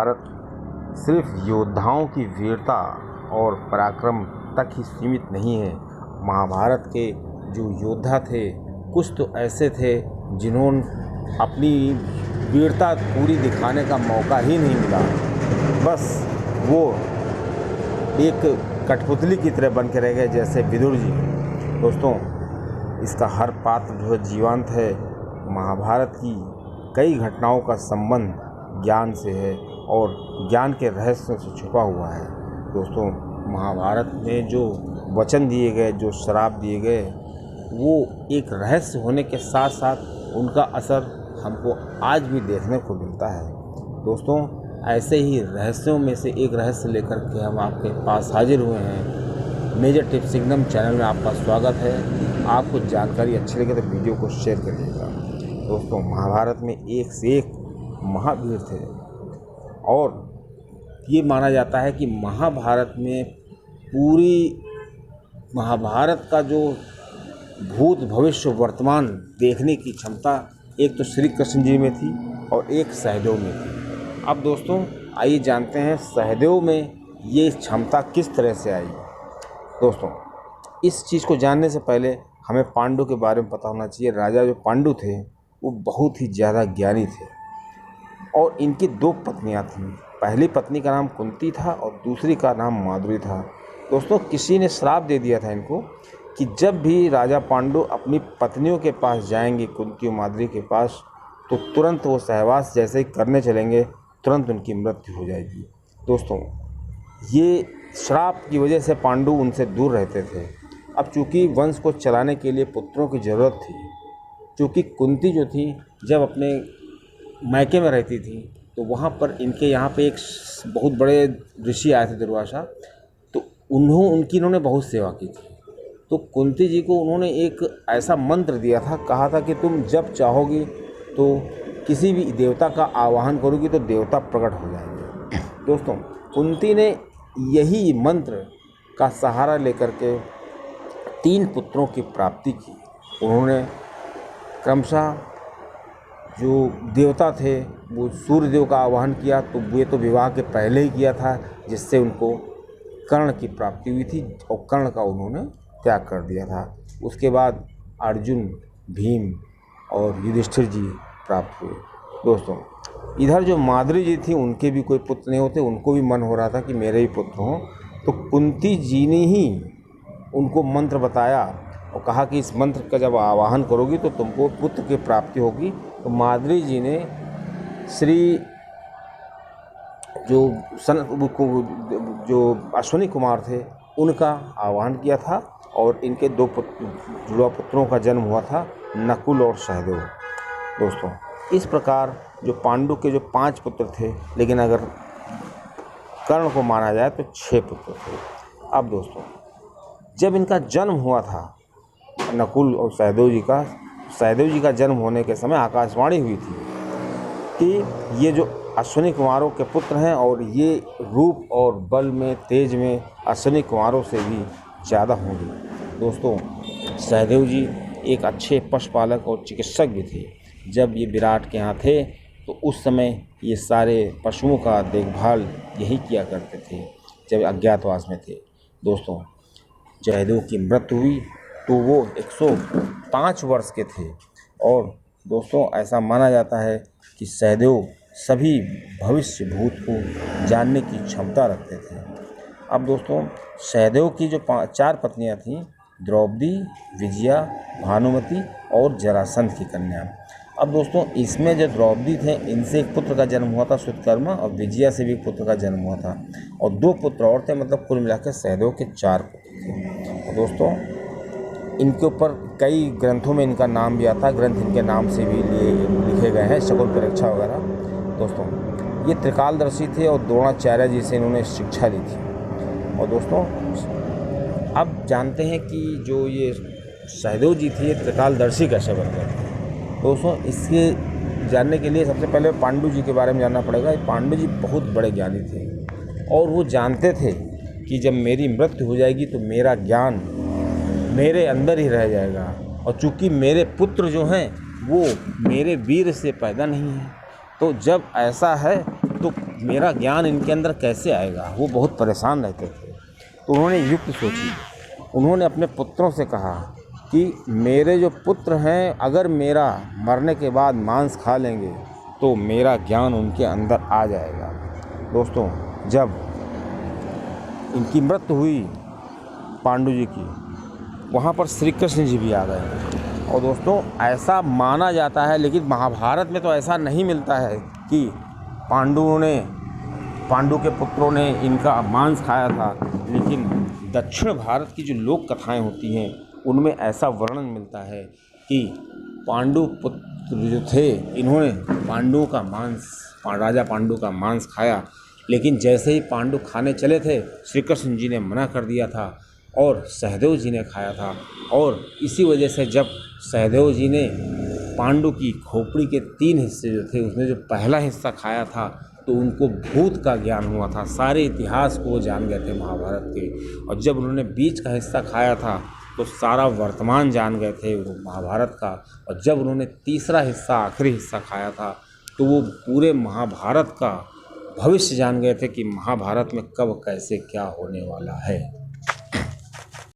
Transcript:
महाभारत सिर्फ योद्धाओं की वीरता और पराक्रम तक ही सीमित नहीं है। महाभारत के जो योद्धा थे, कुछ तो ऐसे थे जिन्होंने अपनी वीरता पूरी दिखाने का मौका ही नहीं मिला, बस वो एक कठपुतली की तरह बन के रह गए, जैसे विदुर जी। दोस्तों, इसका हर पात्र जो है जीवंत है। महाभारत की कई घटनाओं का संबंध ज्ञान से है और ज्ञान के रहस्यों से छुपा हुआ है। दोस्तों, महाभारत में जो वचन दिए गए, जो श्राप दिए गए, वो एक रहस्य होने के साथ साथ उनका असर हमको आज भी देखने को मिलता है। दोस्तों, ऐसे ही रहस्यों में से एक रहस्य लेकर के हम आपके पास हाजिर हुए हैं। मेजर टिप्स सिंघम चैनल में आपका स्वागत है। आपको जानकारी अच्छी लगे तो वीडियो को शेयर करिएगा। दोस्तों, महाभारत में एक से एक महावीर थे और ये माना जाता है कि महाभारत में पूरी महाभारत का जो भूत भविष्य वर्तमान देखने की क्षमता एक तो श्री कृष्ण जी में थी और एक सहदेव में थी। अब दोस्तों, आइए जानते हैं सहदेव में ये क्षमता किस तरह से आई। दोस्तों, इस चीज़ को जानने से पहले हमें पांडु के बारे में पता होना चाहिए। राजा जो पांडु थे वो बहुत ही ज़्यादा ज्ञानी थे और इनकी 2 पत्नियां थीं। पहली पत्नी का नाम कुंती था और दूसरी का नाम माद्री था। दोस्तों, किसी ने श्राप दे दिया था इनको कि जब भी राजा पांडु अपनी पत्नियों के पास जाएंगे, कुंती और माद्री के पास, तो तुरंत वो सहवास जैसे ही करने चलेंगे, तुरंत उनकी मृत्यु हो जाएगी। दोस्तों, ये श्राप की वजह से पांडु उनसे दूर रहते थे। अब चूँकि वंश को चलाने के लिए पुत्रों की ज़रूरत थी, चूँकि कुंती जो थी जब अपने मायके में रहती थी तो वहाँ पर इनके यहाँ पे एक बहुत बड़े ऋषि आए थे, दुर्वासा। तो इन्होंने बहुत सेवा की थी। तो कुंती जी को उन्होंने एक ऐसा मंत्र दिया था, कहा था कि तुम जब चाहोगी तो किसी भी देवता का आवाहन करोगी तो देवता प्रकट हो जाएंगे। दोस्तों, कुंती ने यही मंत्र का सहारा लेकर के 3 पुत्रों की प्राप्ति की। उन्होंने क्रमशः जो देवता थे वो सूर्य देव का आवाहन किया, तो ये तो विवाह के पहले ही किया था, जिससे उनको कर्ण की प्राप्ति हुई थी और कर्ण का उन्होंने त्याग कर दिया था। उसके बाद अर्जुन, भीम और युधिष्ठिर जी प्राप्त हुए। दोस्तों, इधर जो माद्री जी थी उनके भी कोई पुत्र नहीं होते, उनको भी मन हो रहा था कि मेरे ही पुत्र हों। तो कुंती जी ने ही उनको मंत्र बताया और कहा कि इस मंत्र का जब आवाहन करोगी तो तुमको पुत्र की प्राप्ति होगी। तो माद्री जी ने श्री जो अश्विनी कुमार थे उनका आह्वान किया था और इनके 2 जुड़वा पुत्रों का जन्म हुआ था, नकुल और सहदेव। दोस्तों, इस प्रकार जो पांडु के जो 5 पुत्र थे, लेकिन अगर कर्ण को माना जाए तो 6 पुत्र थे। अब दोस्तों, जब इनका जन्म हुआ था नकुल और सहदेव जी का जन्म होने के समय आकाशवाणी हुई थी कि ये जो अश्विनी कुमारों के पुत्र हैं और ये रूप और बल में, तेज में अश्विनी कुमारों से भी ज़्यादा होंगे। दोस्तों, सहदेव जी एक अच्छे पशुपालक और चिकित्सक भी थे। जब ये विराट के यहाँ थे तो उस समय ये सारे पशुओं का देखभाल यही किया करते थे जब अज्ञातवास में थे। दोस्तों, सहदेव की मृत्यु हुई तो वो 105 वर्ष के थे और दोस्तों, ऐसा माना जाता है कि सहदेव सभी भविष्य भूत को जानने की क्षमता रखते थे। अब दोस्तों, सहदेव की जो 4 पत्नियां थीं, द्रौपदी, विजया, भानुमति और जरासंध की कन्या। अब दोस्तों, इसमें जो द्रौपदी थे इनसे एक पुत्र का जन्म हुआ था सुतकर्मा, और विजया से भी एक पुत्र का जन्म हुआ था और 2 पुत्र और थे। मतलब कुल मिलाकर सहदेव के 4 पुत्र थे। और दोस्तों, इनके ऊपर कई ग्रंथों में इनका नाम भी आता है, ग्रंथ इनके नाम से भी लिखे गए हैं, शकुन परीक्षा वगैरह। दोस्तों, ये त्रिकालदर्शी थे और द्रोणाचार्य जी से इन्होंने शिक्षा ली थी। और दोस्तों, अब जानते हैं कि जो ये सहदेव जी थे ये त्रिकालदर्शी कैसे बन गए थे। दोस्तों, इसके जानने के लिए सबसे पहले पांडु जी के बारे में जानना पड़ेगा। पांडु जी बहुत बड़े ज्ञानी थे और वो जानते थे कि जब मेरी मृत्यु हो जाएगी तो मेरा ज्ञान मेरे अंदर ही रह जाएगा, और चूँकि मेरे पुत्र जो हैं वो मेरे वीर से पैदा नहीं हैं, तो जब ऐसा है तो मेरा ज्ञान इनके अंदर कैसे आएगा, वो बहुत परेशान रहते थे। तो उन्होंने युक्ति सोची। उन्होंने अपने पुत्रों से कहा कि मेरे जो पुत्र हैं अगर मेरा मरने के बाद मांस खा लेंगे तो मेरा ज्ञान उनके अंदर आ जाएगा। दोस्तों, जब इनकी मृत्यु हुई पांडु जी की, वहाँ पर श्री कृष्ण जी भी आ गए। और दोस्तों, ऐसा माना जाता है, लेकिन महाभारत में तो ऐसा नहीं मिलता है कि पांडु के पुत्रों ने इनका मांस खाया था। लेकिन दक्षिण भारत की जो लोक कथाएं होती हैं उनमें ऐसा वर्णन मिलता है कि पांडु पुत्र जो थे, इन्होंने राजा पांडु का मांस खाया। लेकिन जैसे ही पांडु खाने चले थे, श्री कृष्ण जी ने मना कर दिया था और सहदेव जी ने खाया था। और इसी वजह से जब सहदेव जी ने पांडु की खोपड़ी के 3 हिस्से जो थे, उसमें जो पहला हिस्सा खाया था तो उनको भूत का ज्ञान हुआ था। सारे इतिहास को वो जान गए थे महाभारत के। और जब उन्होंने बीच का हिस्सा खाया था तो सारा वर्तमान जान गए थे वो महाभारत का। और जब उन्होंने तीसरा हिस्सा, आखिरी हिस्सा खाया था तो वो पूरे महाभारत का भविष्य जान गए थे कि महाभारत में कब कैसे क्या होने वाला है।